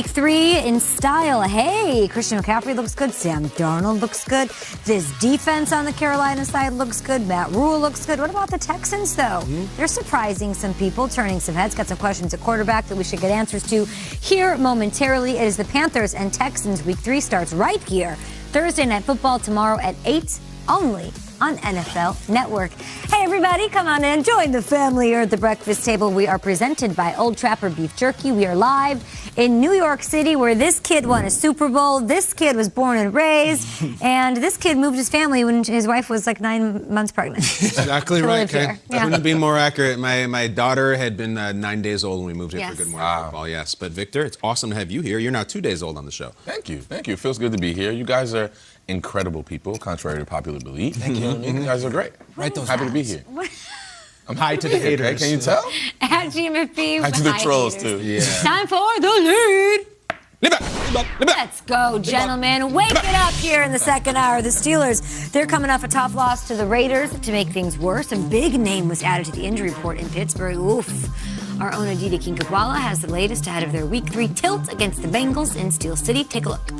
Week 3 in style. Hey, Christian McCaffrey looks good. Sam Darnold looks good. This defense on the Carolina side looks good. Matt Rule looks good. What about the Texans, though? They're surprising some people, turning some heads. Got some questions at quarterback that we should get answers to here momentarily. It is the Panthers and Texans. Week 3 starts right here. Thursday Night Football tomorrow at 8, only on NFL Network. Hey, everybody, come on in. Join the family here at the breakfast table. We are presented by Old Trapper Beef Jerky. We are live in New York City, where this kid won a Super Bowl. This kid was born and raised, and this kid moved his family when his wife was like 9 months pregnant. Exactly right, Kay. Yeah. Couldn't be more accurate. My daughter had been 9 days old when we moved here for Good Morning Football, yes. But Victor, it's awesome to have you here. You're now 2 days old on the show. Thank you. It feels good to be here. You guys are incredible people, contrary to popular belief. Thank you. You guys are great. Happy to be here. I'm high to the haters. Can you tell? At GMFB. Hi to the trolls, too. Yeah. Time for the lead. Let's go, gentlemen. Wake it up here in the second hour. The Steelers, they're coming off a tough loss to the Raiders. To make things worse, a big name was added to the injury report in Pittsburgh. Oof. Our own Aditi Kinkabwala has the latest ahead of their Week 3 tilt against the Bengals in Steel City. Take a look.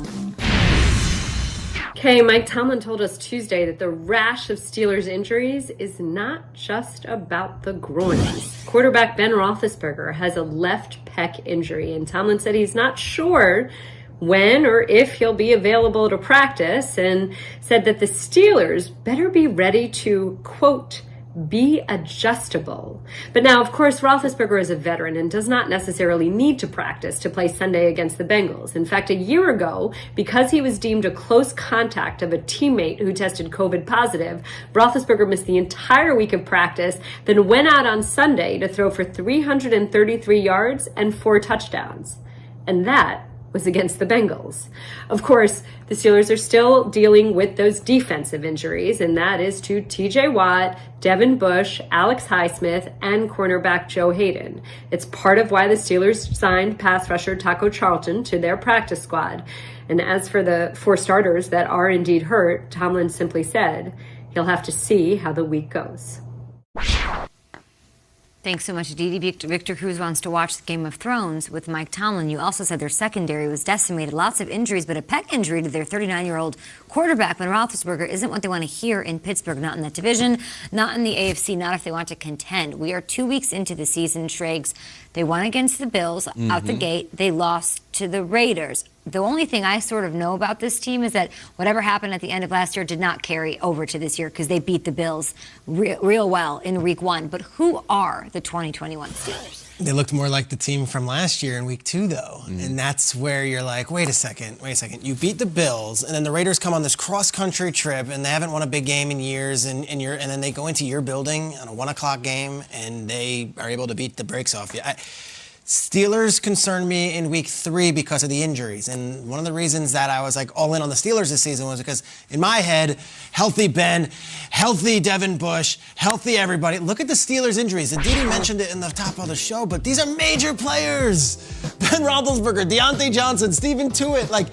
Okay, Mike Tomlin told us Tuesday that the rash of Steelers injuries is not just about the groins. Quarterback Ben Roethlisberger has a left pec injury, and Tomlin said he's not sure when or if he'll be available to practice, and said that the Steelers better be ready to, quote, be adjustable. But now, of course, Roethlisberger is a veteran and does not necessarily need to practice to play Sunday against the Bengals. In fact, a year ago, because he was deemed a close contact of a teammate who tested COVID positive, Roethlisberger missed the entire week of practice, then went out on Sunday to throw for 333 yards and 4 touchdowns. And that was against the Bengals. Of course, the Steelers are still dealing with those defensive injuries, and that is to TJ Watt, Devin Bush, Alex Highsmith, and cornerback Joe Hayden. It's part of why the Steelers signed pass rusher Taco Charlton to their practice squad. And as for the 4 starters that are indeed hurt, Tomlin simply said he'll have to see how the week goes. Thanks so much, Aditi. Victor Cruz wants to watch the Game of Thrones with Mike Tomlin. You also said their secondary was decimated. Lots of injuries, but a pec injury to their 39-year-old quarterback, Ben Roethlisberger, isn't what they want to hear in Pittsburgh. Not in that division, not in the AFC, not if they want to contend. We are 2 weeks into the season, Schrags. They won against the Bills out the gate. They lost to the Raiders. The only thing I sort of know about this team is that whatever happened at the end of last year did not carry over to this year because they beat the Bills real well in Week 1. But who are the 2021 Steelers? They looked more like the team from last year in Week 2, though. And that's where you're like, wait a second. You beat the Bills, and then the Raiders come on this cross-country trip, and they haven't won a big game in years, and then they go into your building on a 1 o'clock game, and they are able to beat the brakes off you. Steelers concerned me in Week 3 because of the injuries. And one of the reasons that I was like all in on the Steelers this season was because in my head, healthy Ben, healthy Devin Bush, healthy everybody. Look at the Steelers injuries. Aditi mentioned it in the top of the show, but these are major players. Ben Roethlisberger, Deontay Johnson, Stephen Tuitt, like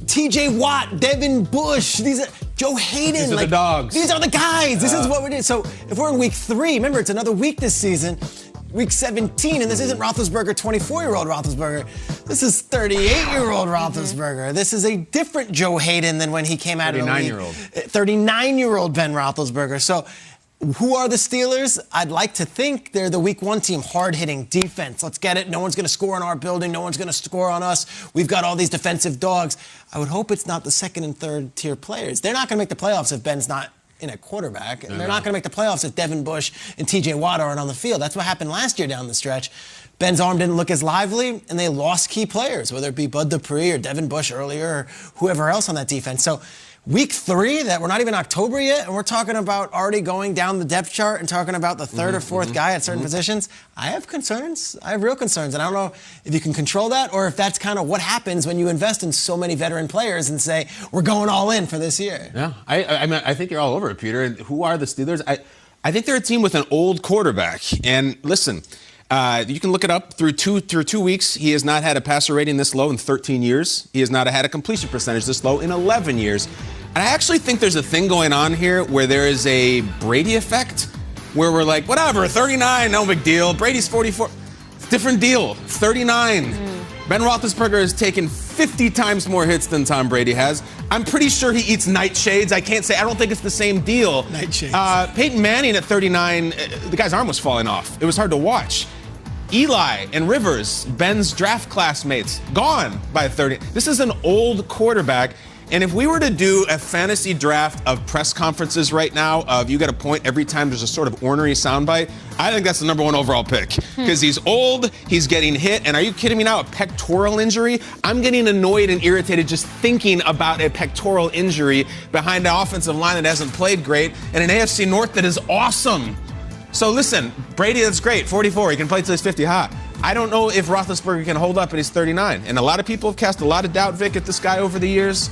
TJ Watt, Devin Bush, these are Joe Hayden. These are the dogs. These are the guys. This is what we did. So if we're in Week 3, remember it's another week this season. Week 17, and this isn't Roethlisberger, 24-year-old Roethlisberger. This is 38-year-old Roethlisberger. This is a different Joe Hayden than when he came out of the league. 39-year-old Ben Roethlisberger. So who are the Steelers? I'd like to think they're the Week 1 team, hard-hitting defense. Let's get it. No one's going to score in our building. No one's going to score on us. We've got all these defensive dogs. I would hope it's not the second and third tier players. They're not going to make the playoffs if Ben's not in a quarterback, and they're not going to make the playoffs if Devin Bush and TJ Watt aren't on the field. That's what happened last year down the stretch. Ben's arm didn't look as lively, and they lost key players, whether it be Bud Dupree or Devin Bush earlier or whoever else on that defense. So Week 3, that we're not even October yet, and we're talking about already going down the depth chart and talking about the third or fourth guy at certain positions. I have concerns. I have real concerns, and I don't know if you can control that or if that's kind of what happens when you invest in so many veteran players and say, we're going all in for this year. Yeah, I mean, I think you're all over it, Peter. Who are the Steelers? I think they're a team with an old quarterback. And listen, you can look it up. Through two weeks, he has not had a passer rating this low in 13 years. He has not had a completion percentage this low in 11 years. And I actually think there's a thing going on here where there is a Brady effect, where we're like, whatever, 39, no big deal. Brady's 44. Different deal. 39. Ben Roethlisberger has taken 50 times more hits than Tom Brady has. I'm pretty sure he eats nightshades. I don't think it's the same deal. Nightshades. Peyton Manning at 39, the guy's arm was falling off. It was hard to watch. Eli and Rivers, Ben's draft classmates, gone by 30. This is an old quarterback. And if we were to do a fantasy draft of press conferences right now, of you get a point every time there's a sort of ornery soundbite, I think that's the number one overall pick. Because he's old, he's getting hit, and are you kidding me now? A pectoral injury? I'm getting annoyed and irritated just thinking about a pectoral injury behind an offensive line that hasn't played great and an AFC North that is awesome. So listen, Brady, that's great, 44, he can play till he's 50 hot. I don't know if Roethlisberger can hold up and he's 39. And a lot of people have cast a lot of doubt, Vic, at this guy over the years.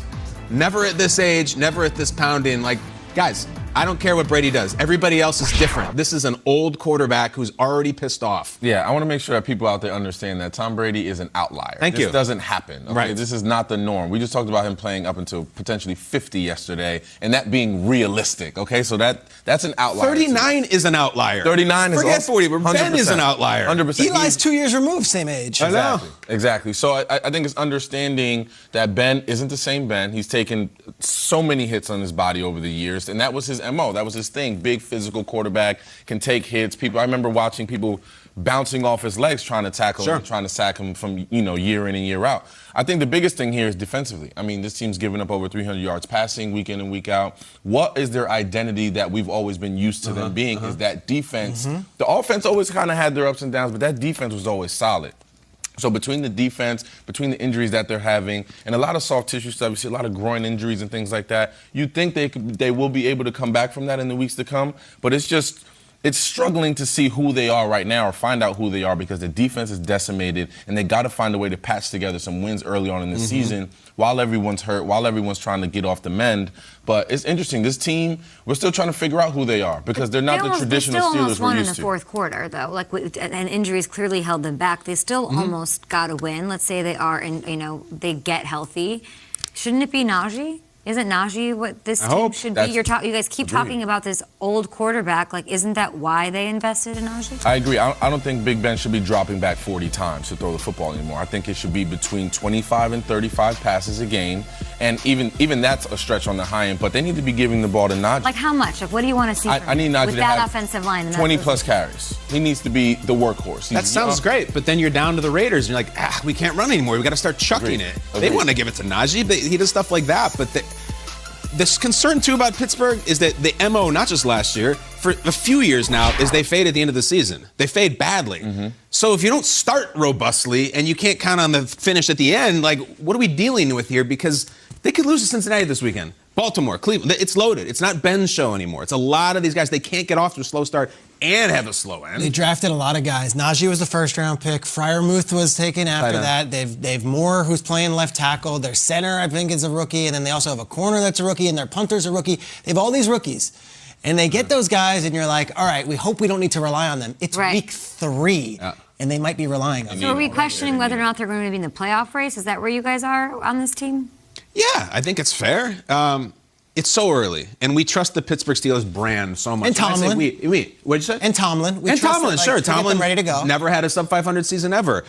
Never at this age, never at this pounding. Like, guys, I don't care what Brady does. Everybody else is different. This is an old quarterback who's already pissed off. Yeah, I want to make sure that people out there understand that Tom Brady is an outlier. Thank you. This doesn't happen. Okay? Right. This is not the norm. We just talked about him playing up until potentially 50 yesterday, and that being realistic. Okay, so that's an outlier. 39 is an outlier. 39 is Forget 40, but Ben is an outlier. 100%. Eli's 2 years removed, same age. I know. Exactly. So I think it's understanding that Ben isn't the same Ben. He's taken so many hits on his body over the years, and that was his MO. That was his thing. Big physical quarterback, can take hits. I remember watching people bouncing off his legs trying to tackle him, trying to sack him from, year in and year out. I think the biggest thing here is defensively. I mean, this team's given up over 300 yards passing week in and week out. What is their identity that we've always been used to them being is that defense. The offense always kind of had their ups and downs, but that defense was always solid. So between the defense, between the injuries that they're having, and a lot of soft tissue stuff, you see a lot of groin injuries and things like that, you'd think they will be able to come back from that in the weeks to come. But it's struggling to see who they are right now or find out who they are because the defense is decimated, and they got to find a way to patch together some wins early on in the season while everyone's hurt, while everyone's trying to get off the mend. But it's interesting. This team, we're still trying to figure out who they are because they're not the traditional Steelers we're used to. They still almost won in the fourth quarter, though. And injuries clearly held them back. They still almost got a win. Let's say they are, and they get healthy. Shouldn't it be Najee? Isn't Najee what this team should be? You guys keep talking about this old quarterback. Like, isn't that why they invested in Najee? I agree. I don't think Big Ben should be dropping back 40 times to throw the football anymore. I think it should be between 25 and 35 passes a game. And even that's a stretch on the high end. But they need to be giving the ball to Najee. Like how much? Like, what do you want to see I need Najee with to that have offensive line? 20-plus carries. He needs to be the workhorse. That sounds great, but then you're down to the Raiders, and you're like, we can't run anymore. We've got to start chucking it. They want to give it to Najee. He does stuff like that, but this concern, too, about Pittsburgh is that the MO, not just last year, for a few years now, is they fade at the end of the season. They fade badly. So if you don't start robustly and you can't count on the finish at the end, like, what are we dealing with here? Because they could lose to Cincinnati this weekend. Baltimore, Cleveland, it's loaded. It's not Ben's show anymore. It's a lot of these guys. They can't get off to a slow start and have a slow end. They drafted a lot of guys. Najee was the first-round pick. Freiermuth was taken after that. They've Moore, who's playing left tackle. Their center, I think, is a rookie. And then they also have a corner that's a rookie, and their punter's a rookie. They have all these rookies. And they get those guys, and you're like, all right, we hope we don't need to rely on them. It's week 3, and they might be relying on them. So are we questioning whether or not they're going to be in the playoff race? Is that where you guys are on this team? Yeah, I think it's fair. It's so early, and we trust the Pittsburgh Steelers brand so much. And Tomlin. What'd you say? And Tomlin. Sure. Tomlin ready to go. Never had a sub-500 season ever.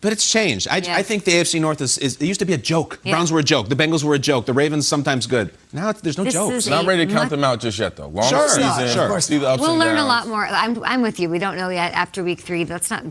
But it's changed. I think the AFC North it used to be a joke. Yeah. Browns were a joke. The Bengals were a joke. The Ravens sometimes good. Now there's no jokes. Not ready to count them out just yet, though. Long season. Sure. See the ups We'll and learn downs. a lot more. I'm with you. We don't know yet after week 3. That's not